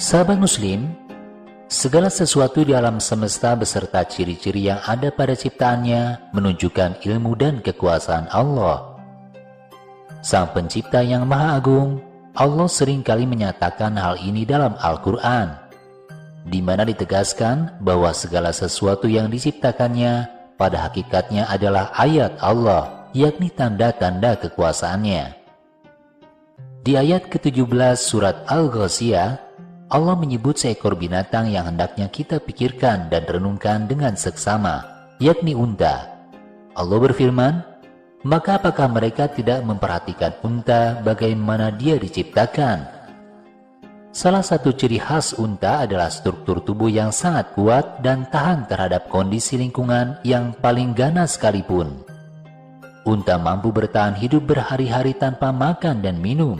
Sahabat muslim, segala sesuatu di alam semesta beserta ciri-ciri yang ada pada ciptaannya menunjukkan ilmu dan kekuasaan Allah. Sang pencipta yang maha agung, Allah seringkali menyatakan hal ini dalam Al-Quran, di mana ditegaskan bahwa segala sesuatu yang diciptakannya pada hakikatnya adalah ayat Allah, yakni tanda-tanda kekuasaannya. Di ayat ke-17 surat Al-Ghasyiyah, Allah menyebut seekor binatang yang hendaknya kita pikirkan dan renungkan dengan seksama, yakni unta. Allah berfirman, "Maka apakah mereka tidak memperhatikan unta bagaimana dia diciptakan?" Salah satu ciri khas unta adalah struktur tubuh yang sangat kuat dan tahan terhadap kondisi lingkungan yang paling ganas sekalipun. Unta mampu bertahan hidup berhari-hari tanpa makan dan minum.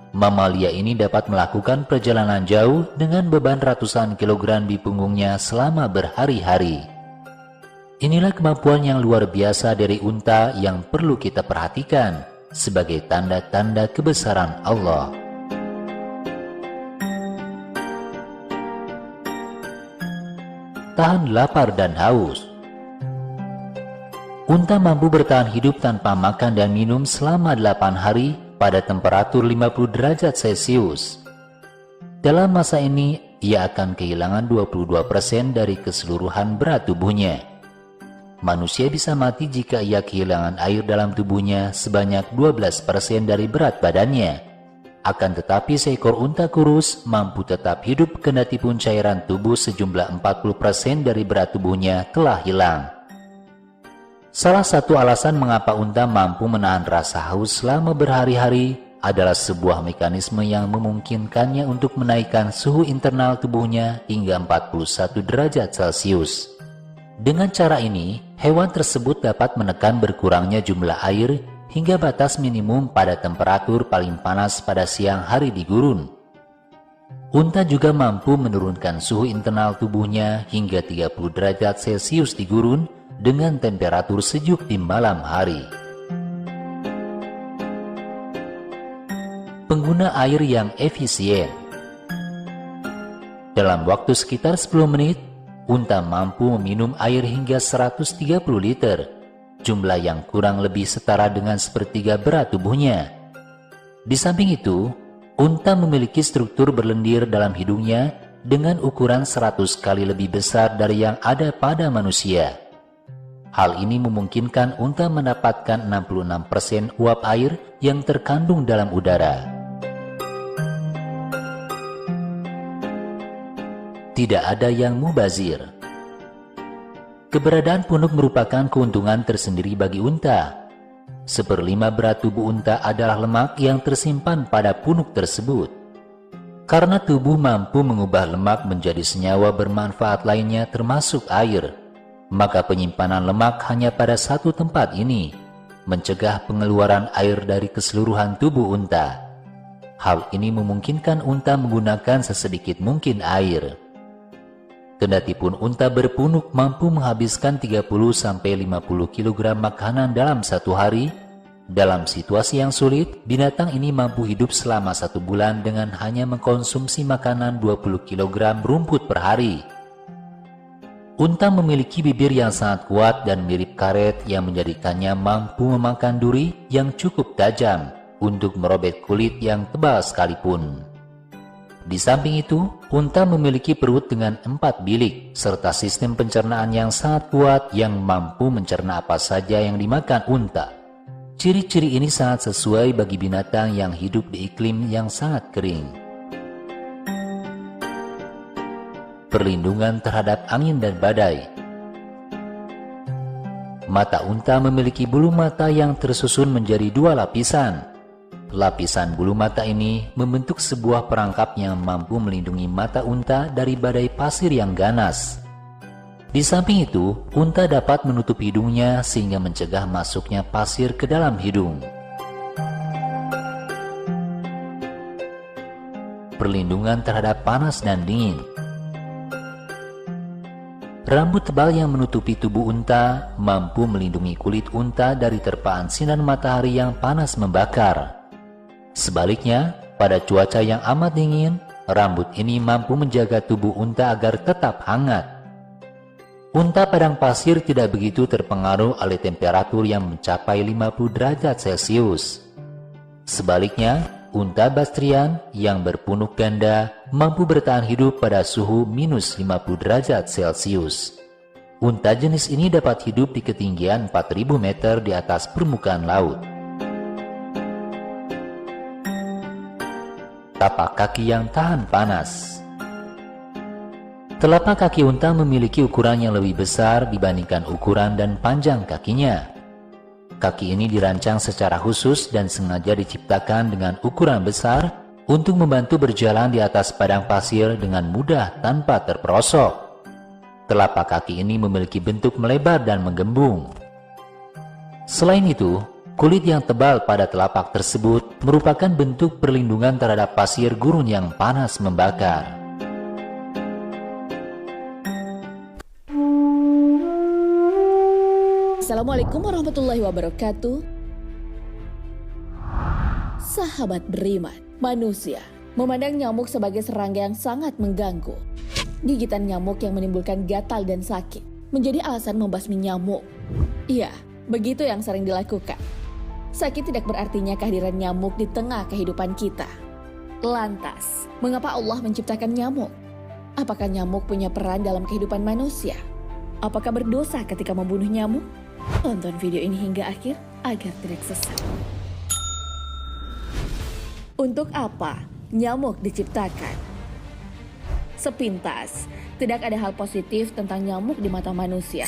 Mamalia ini dapat melakukan perjalanan jauh dengan beban ratusan kilogram di punggungnya selama berhari-hari. Inilah kemampuan yang luar biasa dari unta yang perlu kita perhatikan sebagai tanda-tanda kebesaran Allah. Tahan lapar dan haus. Unta mampu bertahan hidup tanpa makan dan minum selama 8 hari pada temperatur 50 derajat Celcius. Dalam masa ini, ia akan kehilangan 22% dari keseluruhan berat tubuhnya. Manusia bisa mati jika ia kehilangan air dalam tubuhnya sebanyak 12% dari berat badannya. Akan tetapi seekor unta kurus mampu tetap hidup kendati pun cairan tubuh sejumlah 40% dari berat tubuhnya telah hilang. Salah satu alasan mengapa unta mampu menahan rasa haus selama berhari-hari adalah sebuah mekanisme yang memungkinkannya untuk menaikkan suhu internal tubuhnya hingga 41 derajat Celcius. Dengan cara ini, hewan tersebut dapat menekan berkurangnya jumlah air hingga batas minimum pada temperatur paling panas pada siang hari di gurun. Unta juga mampu menurunkan suhu internal tubuhnya hingga 30 derajat Celcius di gurun dengan temperatur sejuk di malam hari. Pengguna air yang efisien. Dalam waktu sekitar 10 menit, unta mampu meminum air hingga 130 liter, jumlah yang kurang lebih setara dengan sepertiga berat tubuhnya. Di samping itu, unta memiliki struktur berlendir dalam hidungnya dengan ukuran 100 kali lebih besar dari yang ada pada manusia. Hal ini memungkinkan unta mendapatkan 66% uap air yang terkandung dalam udara. Tidak ada yang mubazir. Keberadaan punuk merupakan keuntungan tersendiri bagi unta. 1/5 berat tubuh unta adalah lemak yang tersimpan pada punuk tersebut. Karena tubuh mampu mengubah lemak menjadi senyawa bermanfaat lainnya termasuk air, maka penyimpanan lemak hanya pada satu tempat ini mencegah pengeluaran air dari keseluruhan tubuh unta. Hal ini memungkinkan unta menggunakan sesedikit mungkin air. Kendati pun unta berpunuk mampu menghabiskan 30-50 kg makanan dalam satu hari, dalam situasi yang sulit, binatang ini mampu hidup selama 1 bulan dengan hanya mengkonsumsi makanan 20 kg rumput per hari. Unta memiliki bibir yang sangat kuat dan mirip karet yang menjadikannya mampu memakan duri yang cukup tajam untuk merobek kulit yang tebal sekalipun. Di samping itu, unta memiliki perut dengan 4 bilik serta sistem pencernaan yang sangat kuat yang mampu mencerna apa saja yang dimakan unta. Ciri-ciri ini sangat sesuai bagi binatang yang hidup di iklim yang sangat kering. Perlindungan terhadap angin dan badai. Mata unta memiliki bulu mata yang tersusun menjadi 2 lapisan. Lapisan bulu mata ini membentuk sebuah perangkap yang mampu melindungi mata unta dari badai pasir yang ganas. Di samping itu, unta dapat menutup hidungnya sehingga mencegah masuknya pasir ke dalam hidung. Perlindungan terhadap panas dan dingin. Rambut tebal yang menutupi tubuh unta mampu melindungi kulit unta dari terpaan sinar matahari yang panas membakar. Sebaliknya, pada cuaca yang amat dingin, Rambut ini mampu menjaga tubuh unta agar tetap hangat. Unta padang pasir tidak begitu terpengaruh oleh temperatur yang mencapai 50 derajat Celcius. Sebaliknya, unta Bastrian yang berpunuk ganda mampu bertahan hidup pada suhu minus 50 derajat Celcius. Unta jenis ini dapat hidup di ketinggian 4.000 meter di atas permukaan laut. Tapak kaki yang tahan panas. Telapak kaki unta memiliki ukuran yang lebih besar dibandingkan ukuran dan panjang kakinya. Kaki ini dirancang secara khusus dan sengaja diciptakan dengan ukuran besar untuk membantu berjalan di atas padang pasir dengan mudah tanpa terperosok. Telapak kaki ini memiliki bentuk melebar dan menggembung. Selain itu, kulit yang tebal pada telapak tersebut merupakan bentuk perlindungan terhadap pasir gurun yang panas membakar. Assalamualaikum warahmatullahi wabarakatuh. Sahabat beriman, manusia memandang nyamuk sebagai serangga yang sangat mengganggu. Gigitan nyamuk yang menimbulkan gatal dan sakit menjadi alasan membasmi nyamuk. Iya, begitu yang sering dilakukan. Sakit tidak berartinya kehadiran nyamuk di tengah kehidupan kita. Lantas, mengapa Allah menciptakan nyamuk? Apakah nyamuk punya peran dalam kehidupan manusia? Apakah berdosa ketika membunuh nyamuk? Tonton video ini hingga akhir agar tidak sesat. Untuk apa nyamuk diciptakan? Sepintas, tidak ada hal positif tentang nyamuk di mata manusia.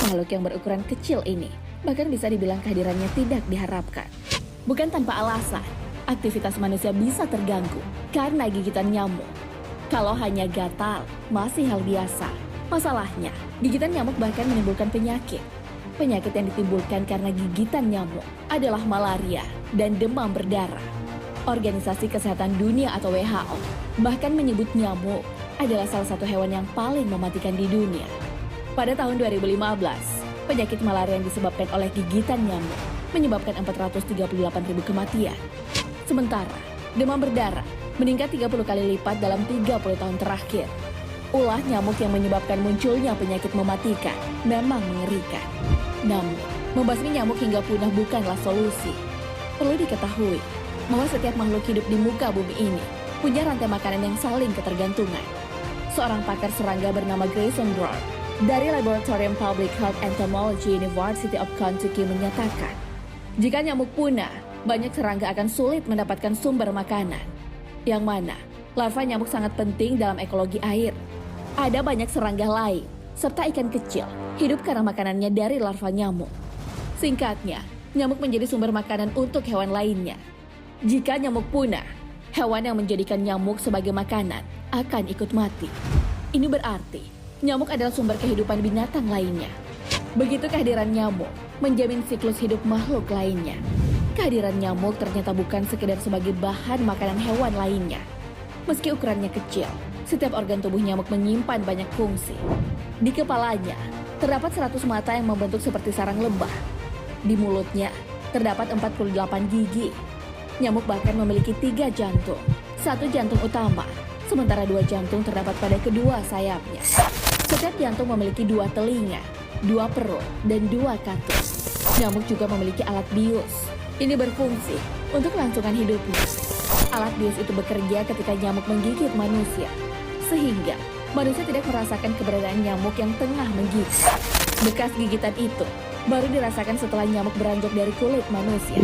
Makhluk yang berukuran kecil ini bahkan bisa dibilang kehadirannya tidak diharapkan. Bukan tanpa alasan, aktivitas manusia bisa terganggu karena gigitan nyamuk. Kalau hanya gatal, masih hal biasa. Masalahnya, gigitan nyamuk bahkan menimbulkan penyakit. Penyakit yang ditimbulkan karena gigitan nyamuk adalah malaria dan demam berdarah. Organisasi Kesehatan Dunia atau WHO bahkan menyebut nyamuk adalah salah satu hewan yang paling mematikan di dunia. Pada tahun 2015, penyakit malaria yang disebabkan oleh gigitan nyamuk menyebabkan 438.000 kematian. Sementara, demam berdarah meningkat 30 kali lipat dalam 30 tahun terakhir. Ulah nyamuk yang menyebabkan munculnya penyakit mematikan memang mengerikan. Namun, membasmi nyamuk hingga punah bukanlah solusi. Perlu diketahui bahwa setiap makhluk hidup di muka bumi ini punya rantai makanan yang saling ketergantungan. Seorang pakar serangga bernama Grayson Brown dari Laboratorium Public Health Entomology University of Kentucky menyatakan, jika nyamuk punah, banyak serangga akan sulit mendapatkan sumber makanan. Yang mana, larva nyamuk sangat penting dalam ekologi air. Ada banyak serangga lain, serta ikan kecil, hidup karena makanannya dari larva nyamuk. Singkatnya, nyamuk menjadi sumber makanan untuk hewan lainnya. Jika nyamuk punah, hewan yang menjadikan nyamuk sebagai makanan akan ikut mati. Ini berarti nyamuk adalah sumber kehidupan binatang lainnya. Begitu kehadiran nyamuk menjamin siklus hidup makhluk lainnya. Kehadiran nyamuk ternyata bukan sekedar sebagai bahan makanan hewan lainnya. Meski ukurannya kecil, setiap organ tubuh nyamuk menyimpan banyak fungsi. Di kepalanya, terdapat 100 mata yang membentuk seperti sarang lebah. Di mulutnya, terdapat 48 gigi. Nyamuk bahkan memiliki 3 jantung, 1 jantung utama, sementara 2 jantung terdapat pada kedua sayapnya. Setiap jantung memiliki 2 telinga, 2 perut, dan 2 kaki. Nyamuk juga memiliki alat bius. Ini berfungsi untuk kelangsungan hidupnya. Alat bius itu bekerja ketika nyamuk menggigit manusia, sehingga manusia tidak merasakan keberadaan nyamuk yang tengah menggigit. Bekas gigitan itu baru dirasakan setelah nyamuk beranjak dari kulit manusia.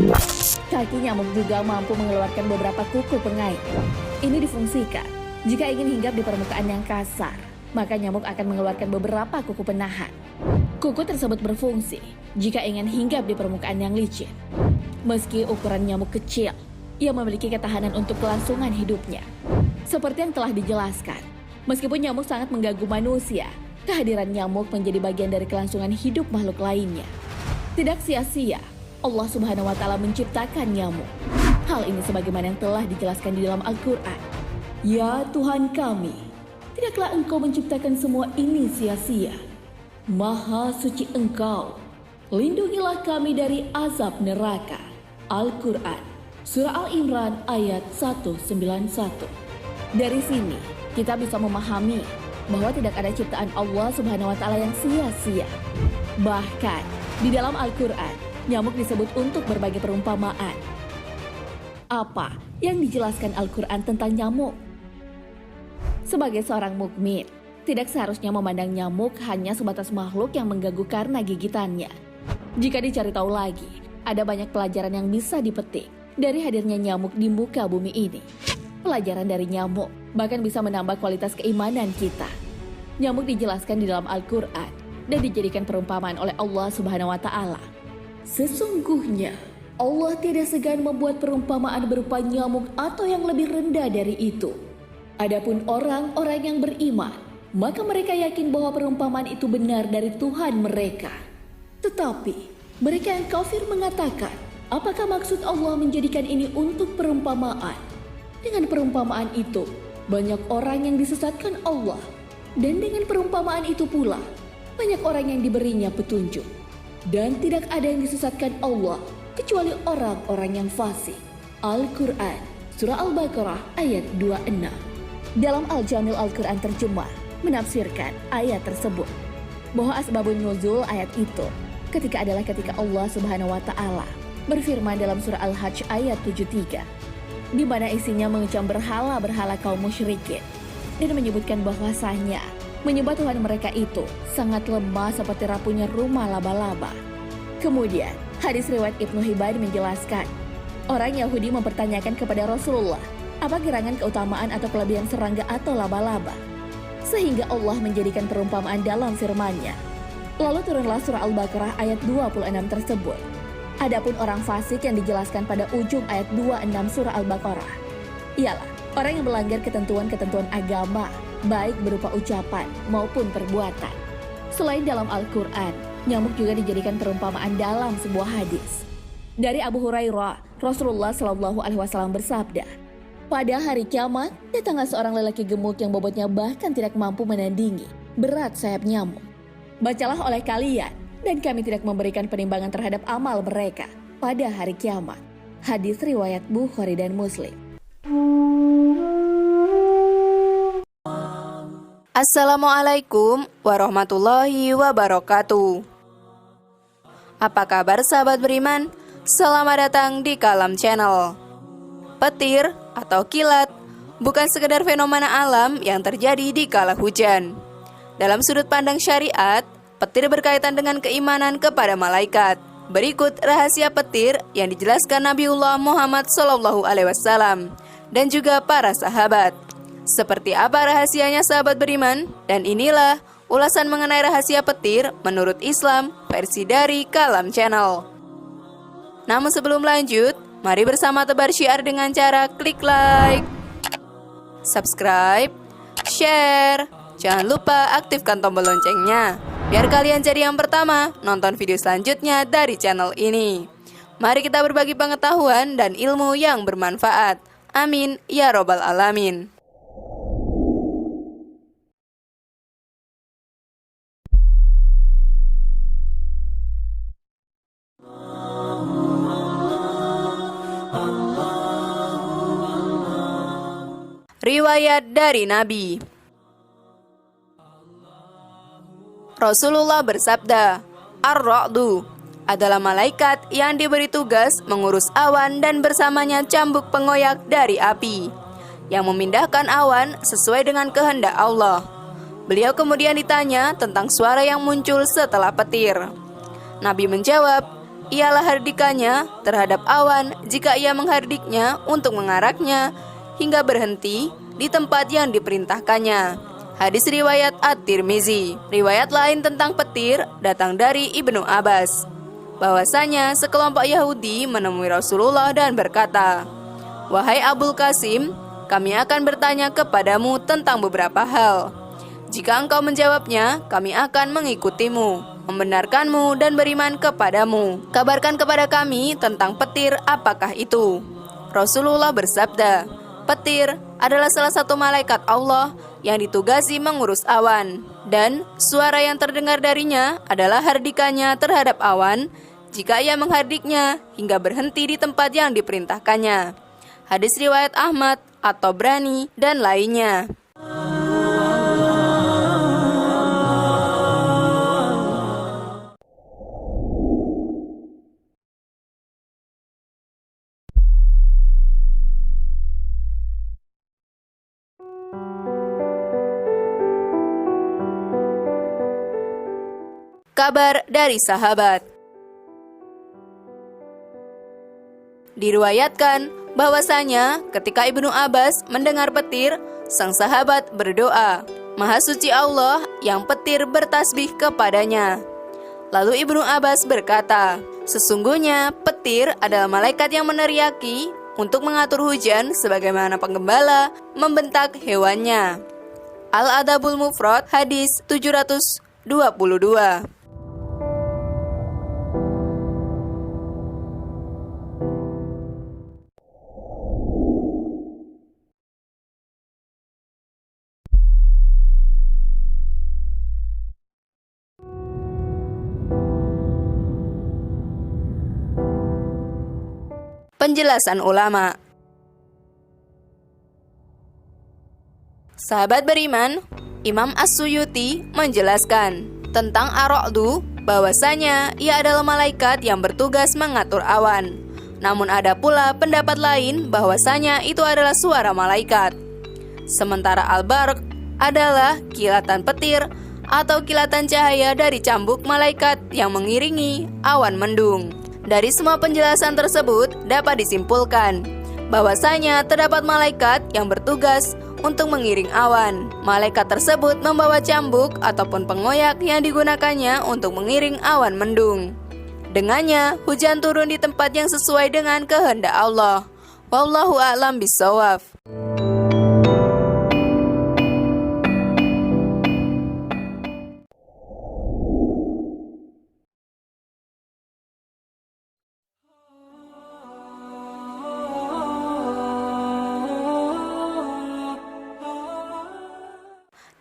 Kaki nyamuk juga mampu mengeluarkan beberapa kuku pengaik. Ini difungsikan jika ingin hinggap di permukaan yang kasar, maka nyamuk akan mengeluarkan beberapa kuku penahan. Kuku tersebut berfungsi jika ingin hinggap di permukaan yang licin. Meski ukuran nyamuk kecil, ia memiliki ketahanan untuk kelangsungan hidupnya. Seperti yang telah dijelaskan, meskipun nyamuk sangat mengganggu manusia, kehadiran nyamuk menjadi bagian dari kelangsungan hidup makhluk lainnya. Tidak sia-sia, Allah Subhanahu wa Ta'ala menciptakan nyamuk. Hal ini sebagaimana yang telah dijelaskan di dalam Al-Quran. Ya Tuhan kami, tidaklah Engkau menciptakan semua ini sia-sia. Maha suci Engkau, lindungilah kami dari azab neraka. Al-Quran, Surah Al-Imran ayat 191. Dari sini, kita bisa memahami bahwa tidak ada ciptaan Allah Subhanahu wa Ta'ala yang sia-sia. Bahkan, di dalam Al-Quran, nyamuk disebut untuk berbagai perumpamaan. Apa yang dijelaskan Al-Quran tentang nyamuk? Sebagai seorang mukmin, tidak seharusnya memandang nyamuk hanya sebatas makhluk yang mengganggu karena gigitannya. Jika dicari tahu lagi, ada banyak pelajaran yang bisa dipetik dari hadirnya nyamuk di muka bumi ini. Pelajaran dari nyamuk bahkan bisa menambah kualitas keimanan kita. Nyamuk dijelaskan di dalam Al-Quran dan dijadikan perumpamaan oleh Allah Subhanahu wa Ta'ala. Sesungguhnya Allah tidak segan membuat perumpamaan berupa nyamuk atau yang lebih rendah dari itu. Adapun orang-orang yang beriman, maka mereka yakin bahwa perumpamaan itu benar dari Tuhan mereka. Tetapi mereka yang kafir mengatakan, apakah maksud Allah menjadikan ini untuk perumpamaan? Dengan perumpamaan itu, banyak orang yang disesatkan Allah. Dan dengan perumpamaan itu pula, banyak orang yang diberinya petunjuk. Dan tidak ada yang disesatkan Allah, kecuali orang-orang yang fasik. Al-Quran, Surah Al-Baqarah ayat 26. Dalam Al-Jamil Al-Quran terjemah, menafsirkan ayat tersebut bahwa asbabun nuzul ayat itu ketika Allah Subhanahu wa Ta'ala berfirman dalam surah Al-Hajj ayat 73, di mana isinya mengecam berhala-berhala kaum musyrikin dan menyebutkan bahwasanya menyembah Tuhan mereka itu sangat lemah seperti rapuhnya rumah laba-laba. Kemudian hadis riwayat Ibnu Hibban menjelaskan, orang Yahudi mempertanyakan kepada Rasulullah apa gerangan keutamaan atau kelebihan serangga atau laba-laba, sehingga Allah menjadikan perumpamaan dalam firman-Nya. Lalu turunlah surah Al-Baqarah ayat 26 tersebut. Adapun orang fasik yang dijelaskan pada ujung ayat 26 surah Al-Baqarah ialah orang yang melanggar ketentuan-ketentuan agama, baik berupa ucapan maupun perbuatan. Selain dalam Al-Quran, nyamuk juga dijadikan perumpamaan dalam sebuah hadis. Dari Abu Hurairah, Rasulullah SAW bersabda, pada hari kiamat, datanglah seorang lelaki gemuk yang bobotnya bahkan tidak mampu menandingi berat sayap nyamuk. Bacalah oleh kalian, dan kami tidak memberikan penimbangan terhadap amal mereka pada hari kiamat. Hadis riwayat Bukhari dan Muslim. Assalamualaikum warahmatullahi wabarakatuh. Apa kabar sahabat beriman? Selamat datang di Kalam Channel. Petir atau kilat bukan sekedar fenomena alam yang terjadi di kala hujan. Dalam sudut pandang syariat, petir berkaitan dengan keimanan kepada malaikat. Berikut rahasia petir yang dijelaskan Nabiullah Muhammad SAW dan juga para sahabat. Seperti apa rahasianya sahabat beriman? Dan inilah ulasan mengenai rahasia petir menurut Islam versi dari Kalam Channel. Namun sebelum lanjut, mari bersama tebar syiar dengan cara klik like, subscribe, share. Jangan lupa aktifkan tombol loncengnya, biar kalian jadi yang pertama nonton video selanjutnya dari channel ini. Mari kita berbagi pengetahuan dan ilmu yang bermanfaat. Amin, ya robbal alamin. Riwayat dari Nabi. Rasulullah bersabda, Ar-Ra'du adalah malaikat yang diberi tugas mengurus awan dan bersamanya cambuk pengoyak dari api yang memindahkan awan sesuai dengan kehendak Allah. Beliau kemudian ditanya tentang suara yang muncul setelah petir. Nabi menjawab, ialah hardikanya terhadap awan jika ia menghardiknya untuk mengaraknya hingga berhenti di tempat yang diperintahkannya. Hadis riwayat At-Tirmizi. Riwayat lain tentang petir datang dari Ibnu Abbas, bahwasanya sekelompok Yahudi menemui Rasulullah dan berkata, wahai Abul Qasim, kami akan bertanya kepadamu tentang beberapa hal. Jika engkau menjawabnya, kami akan mengikutimu, membenarkanmu dan beriman kepadamu. Kabarkan kepada kami tentang petir, apakah itu? Rasulullah bersabda, petir adalah salah satu malaikat Allah yang ditugasi mengurus awan, dan suara yang terdengar darinya adalah hardikannya terhadap awan jika ia menghardiknya hingga berhenti di tempat yang diperintahkannya. hadis riwayat Ahmad, atau Brani, dan lainnya. Kabar dari sahabat. Diriwayatkan bahwasanya ketika Ibnu Abbas mendengar petir, sang sahabat berdoa, "Maha suci Allah yang petir bertasbih kepadanya." Lalu Ibnu Abbas berkata, "Sesungguhnya petir adalah malaikat yang meneriaki untuk mengatur hujan sebagaimana penggembala membentak hewannya." Al-Adabul Mufrad, hadis 722. Penjelasan ulama. Sahabat beriman, Imam As-Suyuti menjelaskan tentang Ar-Ra'du bahwasanya ia adalah malaikat yang bertugas mengatur awan. Namun ada pula pendapat lain bahwasanya itu adalah suara malaikat. Sementara Al-Barq adalah kilatan petir atau kilatan cahaya dari cambuk malaikat yang mengiringi awan mendung. Dari semua penjelasan tersebut dapat disimpulkan bahwasanya terdapat malaikat yang bertugas untuk mengiring awan. Malaikat tersebut membawa cambuk ataupun pengoyak yang digunakannya untuk mengiring awan mendung. Dengannya, hujan turun di tempat yang sesuai dengan kehendak Allah. Wallahu a'lam bishawab.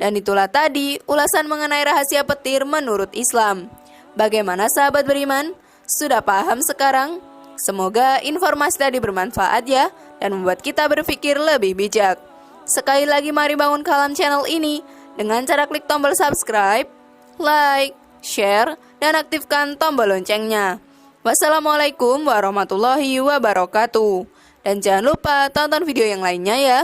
Dan itulah tadi ulasan mengenai rahasia petir menurut Islam. Bagaimana sahabat beriman? Sudah paham sekarang? Semoga informasi tadi bermanfaat ya, dan membuat kita berpikir lebih bijak. Sekali lagi mari bangun Kalam channel ini dengan cara klik tombol subscribe, like, share, dan aktifkan tombol loncengnya. Wassalamualaikum warahmatullahi wabarakatuh. Dan jangan lupa tonton video yang lainnya ya.